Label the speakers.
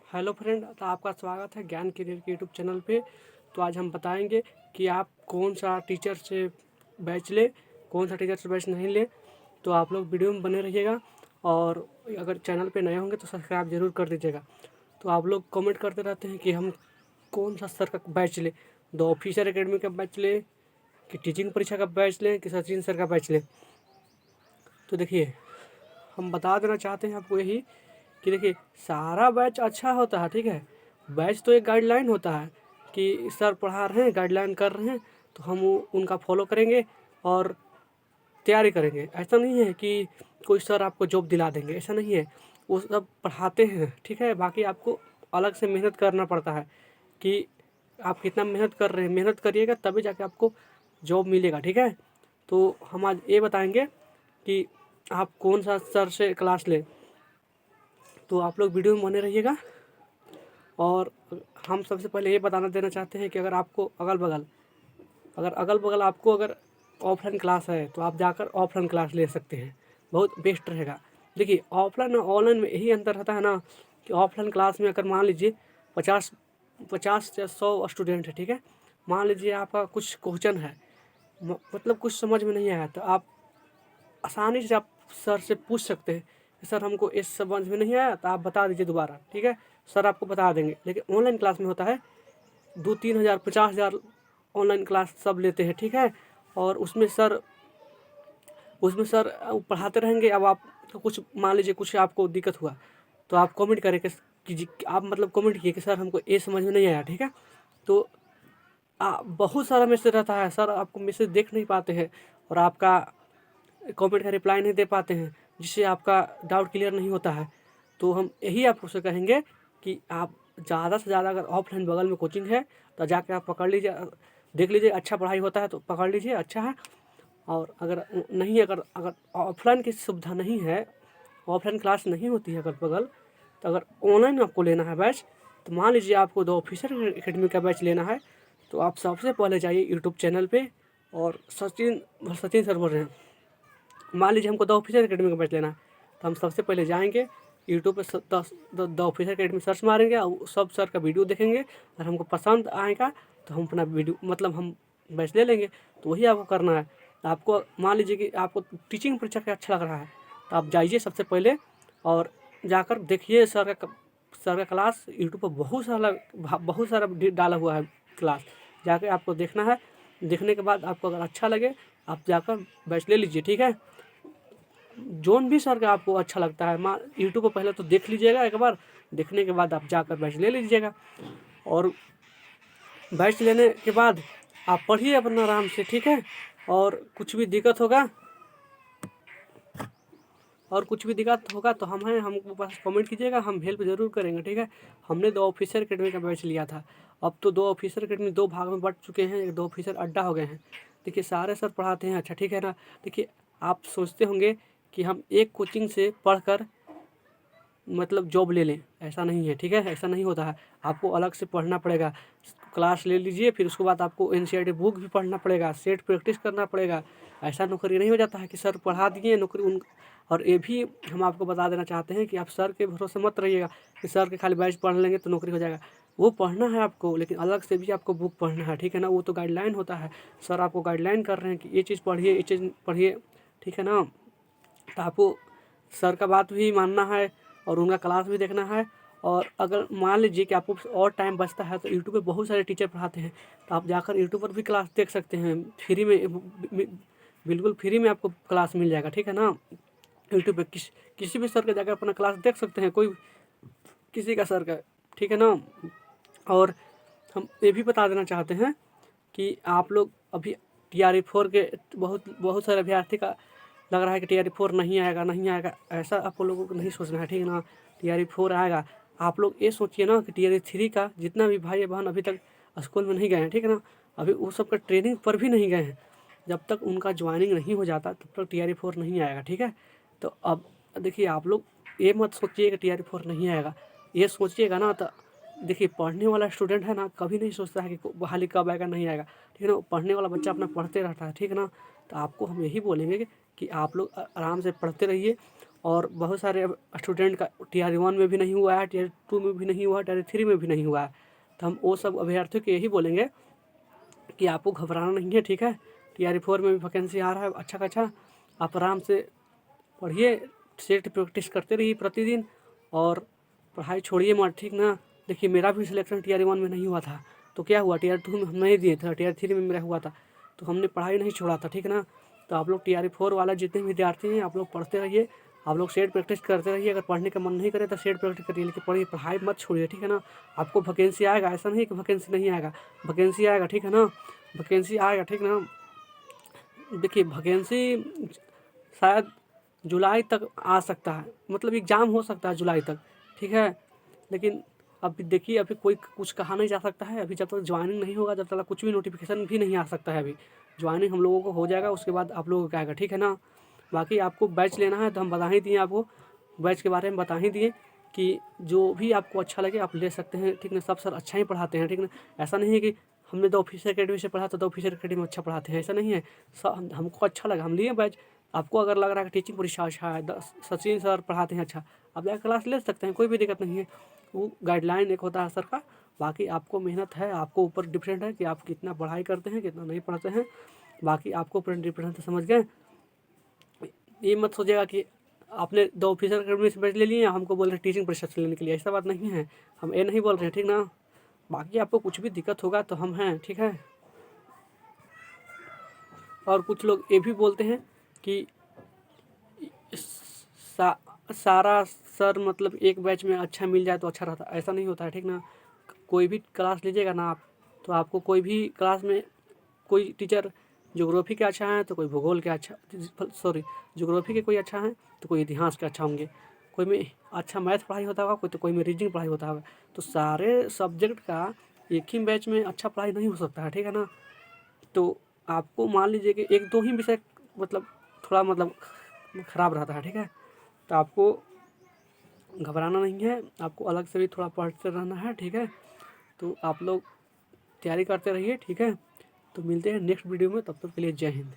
Speaker 1: Hello friend, तो आपका स्वागत है ज्ञान करियर के यूट्यूब चैनल पे। तो आज हम बताएंगे कि आप कौन सा टीचर से बैच ले, कौन सा टीचर से बैच नहीं ले। तो आप लोग वीडियो में बने रहिएगा और अगर चैनल पे नए होंगे तो सब्सक्राइब जरूर कर दीजिएगा। तो आप लोग कमेंट करते रहते हैं कि हम कौन सा सर का बैच ले, द ऑफिसर एकेडमी का बैच ले, कि टीचिंग परीक्षा का बैच लें, कि सचिन सर का बैच लें। तो देखिए, हम बता देना चाहते हैं आपको यही कि देखिए, सारा बैच अच्छा होता है, ठीक है। बैच तो एक गाइडलाइन होता है कि सर पढ़ा रहे हैं, गाइडलाइन कर रहे हैं, तो हम उनका फॉलो करेंगे और तैयारी करेंगे। ऐसा नहीं है कि कोई सर आपको जॉब दिला देंगे, ऐसा नहीं है। वो सब पढ़ाते हैं, ठीक है। बाकी आपको अलग से मेहनत करना पड़ता है कि आप कितना मेहनत कर रहे हैं। मेहनत करिएगा तभी जाके आपको जॉब मिलेगा, ठीक है। तो हम आज ये बताएंगे कि आप कौन सा सर से क्लास लें। तो आप लोग वीडियो में बने रहिएगा। और हम सबसे पहले ये बताना देना चाहते हैं कि अगर अगल बगल आपको अगर ऑफलाइन क्लास है तो आप जाकर ऑफलाइन क्लास ले सकते हैं, बहुत बेस्ट रहेगा। देखिए, ऑफलाइन और ऑनलाइन में यही अंतर रहता है ना कि ऑफलाइन क्लास में अगर मान लीजिए 50 50 या 100 स्टूडेंट है, ठीक है। मान लीजिए आपका कुछ क्वेश्चन है, मतलब कुछ समझ में नहीं आया, तो आप आसानी से आप सर से पूछ सकते हैं कि सर हमको इस समझ में नहीं आया, तो आप बता दीजिए दोबारा, ठीक है। सर आपको बता देंगे। लेकिन ऑनलाइन क्लास में होता है 2-3 हज़ार 50 हज़ार ऑनलाइन क्लास सब लेते हैं, ठीक है। और उसमें सर पढ़ाते रहेंगे। अब आप तो कुछ मान लीजिए कुछ आपको दिक्कत हुआ तो आप कमेंट करें कि आप मतलब कमेंट किए कि सर हमको ये समझ में नहीं आया, ठीक है। तो बहुत सारा मैसेज रहता है, सर आपको मैसेज देख नहीं पाते हैं और आपका कमेंट का रिप्लाई नहीं दे पाते हैं, जिससे आपका डाउट क्लियर नहीं होता है। तो हम यही आपसे कहेंगे कि आप ज़्यादा से ज़्यादा अगर ऑफलाइन बगल में कोचिंग है तो जाके आप पकड़ लीजिए, देख लीजिए। अच्छा पढ़ाई होता है तो पकड़ लीजिए, अच्छा है। और अगर नहीं, अगर अगर ऑफलाइन की सुविधा नहीं है, ऑफलाइन क्लास नहीं होती है अगर बगल, तो अगर ऑनलाइन आपको लेना है बैच, तो मान लीजिए आपको द ऑफिसर एकेडमी का बैच लेना है, तो आप सबसे पहले जाइए यूट्यूब चैनल पे और सचिन सचिन सर बोल रहे हैं। मान लीजिए हमको द ऑफिसर एकेडमी का बैच लेना है, तो हम सबसे पहले जाएंगे यूट्यूब पे द ऑफिसर एकेडमी सर्च मारेंगे और सब सर का वीडियो देखेंगे। और हमको पसंद आएगा तो हम अपना वीडियो मतलब हम बैच ले लेंगे। तो वही आपको करना है। तो आपको मान लीजिए कि आपको टीचिंग परीक्षा का अच्छा लग रहा है, तो आप जाइए सबसे पहले और जाकर देखिए सर का क्लास यूट्यूब पर बहुत सारा डाला हुआ है क्लास। जाके आपको देखना है। देखने के बाद आपको अगर अच्छा लगे आप जाकर बैच ले लीजिए, ठीक है। जोन भी सर का आपको अच्छा लगता है, माँ यूट्यूब पर पहले तो देख लीजिएगा एक बार। देखने के बाद आप जाकर बैच ले लीजिएगा। और बैच लेने के बाद आप पढ़िए अपना आराम से, ठीक है। और कुछ भी दिक्कत होगा तो हम हैं, हमको पास कमेंट कीजिएगा, हम हेल्प ज़रूर करेंगे, ठीक है। हमने दो ऑफिसर एकेडमी का बैच लिया था। अब तो दो ऑफिसर एकेडमी दो भाग में बट चुके हैं, एक दो ऑफिसर अड्डा हो गए हैं। देखिए, सारे सर पढ़ाते हैं अच्छा, ठीक है ना। देखिए, आप सोचते होंगे कि हम एक कोचिंग से पढ़कर मतलब जॉब ले लें, ऐसा नहीं है, ठीक है। ऐसा नहीं होता है, आपको अलग से पढ़ना पड़ेगा। क्लास ले लीजिए, फिर उसके बाद आपको एनसीईआरटी बुक भी पढ़ना पड़ेगा, सेट प्रैक्टिस करना पड़ेगा। ऐसा नौकरी नहीं हो जाता है कि सर पढ़ा दिए नौकरी उन। और ये भी हम आपको बता देना चाहते हैं कि आप सर के भरोसे मत रहिएगा कि सर के खाली बैच पढ़ लेंगे तो नौकरी हो जाएगा। वो पढ़ना है आपको, लेकिन अलग से भी आपको बुक पढ़ना है, ठीक है ना। वो तो गाइडलाइन होता है, सर आपको गाइडलाइन कर रहे हैं कि ये चीज़ पढ़िए, ये चीज़ पढ़िए, ठीक है ना। तो आपको सर का बात भी मानना है और उनका क्लास भी देखना है। और अगर मान लीजिए कि आपको और टाइम बचता है तो यूट्यूब पे बहुत सारे टीचर पढ़ाते हैं, तो आप जाकर यूट्यूब पर भी क्लास देख सकते हैं फ्री में। बिल्कुल फ्री में आपको क्लास मिल जाएगा, ठीक है ना। यूट्यूब पे किसी भी सर का जाकर अपना क्लास देख सकते हैं, कोई किसी का सर का, ठीक है ना। और हम ये भी बता देना चाहते हैं कि आप लोग अभी TRE 4 के बहुत बहुत सारे अभ्यर्थी का लग रहा है कि TRE 4 नहीं आएगा। ऐसा आप लोगों को नहीं सोचना है, ठीक है ना। TRE 4 आएगा। आप लोग ये सोचिए ना कि TRE 3 का जितना भी भाई बहन अभी तक स्कूल में नहीं गए हैं, ठीक है ना, अभी वो सब का ट्रेनिंग पर भी नहीं गए हैं, जब तक उनका ज्वाइनिंग नहीं हो जाता तब तक TRE 4 नहीं आएगा, ठीक है। तो अब देखिए, आप लोग ये मत सोचिए कि TRE 4 नहीं आएगा। ये सोचिएगा ना तो देखिए, पढ़ने वाला स्टूडेंट है ना, कभी नहीं सोचता है कि बहाली कब आएगा नहीं आएगा, ठीक है ना। पढ़ने वाला बच्चा अपना पढ़ते रहता है, ठीक है ना। तो आपको हम यही बोलेंगे कि आप लोग आराम से पढ़ते रहिए और बहुत सारे स्टूडेंट का Tier 1 में भी नहीं हुआ है, Tier 2 में भी नहीं हुआ है, Tier 3 में भी नहीं हुआ है। तो हम वो सब अभ्यर्थियों को यही बोलेंगे कि आपको घबराना नहीं है, ठीक है। Tier 4 में भी वैकेंसी आ रहा है अच्छा खासा, आप आराम से पढ़िए, सेट प्रैक्टिस करते रहिए प्रतिदिन और पढ़ाई छोड़िए मत, ठीक ना। देखिए मेरा भी सिलेक्शन Tier 1 में नहीं हुआ था, तो क्या हुआ, Tier 2 में हम नहीं दिए थे, Tier 3 में मेरा हुआ था, तो हमने पढ़ाई नहीं छोड़ा था, ठीक ना। तो आप लोग Tier 4 वाला जितने भी विद्यार्थी हैं, आप लोग पढ़ते रहिए, आप लोग सेट प्रैक्टिस करते रहिए। अगर पढ़ने का मन नहीं करे तो सेट प्रैक्टिस करिए, लेकिन पढ़िए, पढ़ाई मत छोड़िए, ठीक है ना। आपको वैकेंसी आएगा, ऐसा नहीं कि वैकेंसी नहीं आएगा, वैकेंसी आएगा, ठीक है ना, वैकेंसी आएगा, ठीक ना। देखिए वैकेंसी शायद जुलाई तक आ सकता है, मतलब एग्ज़ाम हो सकता है जुलाई तक, ठीक है। लेकिन अभी देखिए, अभी कोई कुछ कहा नहीं जा सकता है, अभी जब तक ज्वाइनिंग नहीं होगा, जब तक कुछ भी नोटिफिकेशन भी नहीं आ सकता है। अभी ज्वाइनिंग हम लोगों को हो जाएगा, उसके बाद आप लोगों को क्या आएगा, ठीक है ना। बाकी आपको बैच लेना है तो हम बता ही दिए आपको, बैच के बारे में बता ही दिए कि जो भी आपको अच्छा लगे आप ले सकते हैं, ठीक ना। सब सर अच्छा ही पढ़ाते हैं, ठीक ना। ऐसा नहीं है कि हमने द ऑफिसर अकेडमी से पढ़ा तो द ऑफिसर अकेडमी में अच्छा पढ़ाते हैं, ऐसा नहीं है। हमको अच्छा लगा, हम लिए बैच। आपको अगर लग रहा है कि टीचिंग परीक्षा अच्छा है, सचिन सर पढ़ाते हैं अच्छा, आप जाकर क्लास ले सकते हैं, कोई भी दिक्कत नहीं है। वो गाइडलाइन एक होता है सर का, बाकी आपको मेहनत है, आपको ऊपर डिपेंड है कि आप कितना पढ़ाई करते हैं, कितना नहीं पढ़ते हैं। बाकी आपको ऊपर डिपेंड है, समझ गए। ये मत सोचिएगा कि आपने दो ऑफिसर अकेडमी से बैच ले लिए, हमको बोल रहे टीचिंग परीक्षा से लेने के लिए, ऐसा बात नहीं है। हम ये नहीं बोल रहे हैं, ठीक ना। बाकी आपको कुछ भी दिक्कत होगा तो हम हैं, ठीक है। और कुछ लोग ये भी बोलते हैं कि सा, सारा सर मतलब एक बैच में अच्छा मिल जाए तो अच्छा रहता, ऐसा नहीं होता है, ठीक ना। कोई भी क्लास लीजिएगा ना आप, तो आपको कोई भी क्लास में कोई टीचर ज्योग्राफी के अच्छा है तो कोई भूगोल के अच्छा, सॉरी, ज्योग्राफी के कोई अच्छा है तो कोई इतिहास के अच्छा होंगे, कोई में अच्छा मैथ पढ़ाई होता होगा, कोई तो कोई में रीजनिंग पढ़ाई होता होगा। तो सारे सब्जेक्ट का एक ही बैच में अच्छा पढ़ाई नहीं हो सकता है, ठीक है ना। तो आपको मान लीजिए कि एक दो ही विषय मतलब थोड़ा मतलब ख़राब रहता है, ठीक है। तो आपको घबराना नहीं है, आपको अलग से भी थोड़ा पढ़ते रहना है, ठीक है। तो आप लोग तैयारी करते रहिए, ठीक है। तो मिलते हैं नेक्स्ट वीडियो में, तब तक के लिए जय हिंद।